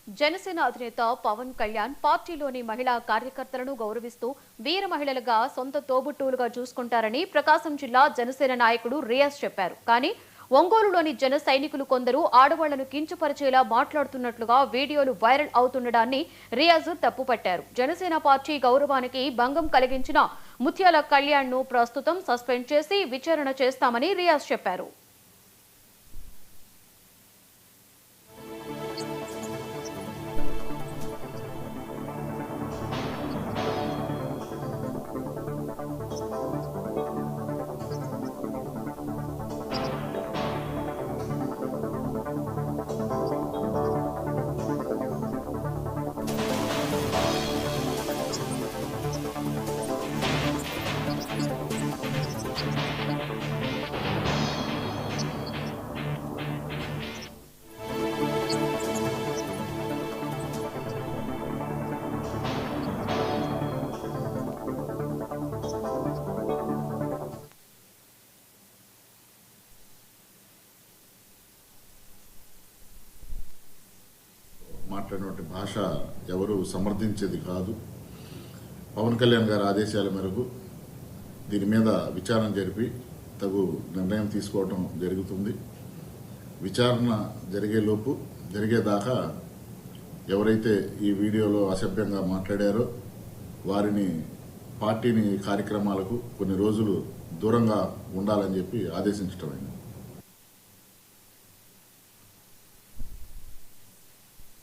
జనసేన అధినేత పవన్ కళ్యాణ్ పార్టీలోని మహిళా కార్యకర్తలను గౌరవిస్తూ వీర మహిళలుగా సొంత తోబుట్టువులుగా చూసుకుంటారని ప్రకాశం జిల్లా జనసేన నాయకుడు రియాజ్ చెప్పారు. కానీ ఒంగోలులోని జన సైనికులు కొందరు ఆడవాళ్లను కించపరిచేలా మాట్లాడుతున్నట్లుగా వీడియోలు వైరల్ అవుతుండడాన్ని రియాజ్ తప్పుపట్టారు. జనసేన పార్టీ గౌరవానికి భంగం కలిగించిన ముత్యాల కళ్యాణ్ ను ప్రస్తుతం సస్పెండ్ చేసి విచారణ చేస్తామని రియాజ్ చెప్పారు. మాట్లాడినటువంటి భాష ఎవరు సమర్థించేది కాదు. పవన్ కళ్యాణ్ గారి ఆదేశాల మేరకు దీని మీద విచారణ జరిపి తగు నిర్ణయం తీసుకోవడం జరుగుతుంది. విచారణ జరిగేదాకా ఎవరైతే ఈ వీడియోలో అసభ్యంగా మాట్లాడారో వారిని పార్టీని కార్యక్రమాలకు కొన్ని రోజులు దూరంగా ఉండాలని చెప్పి ఆదేశించడమైంది.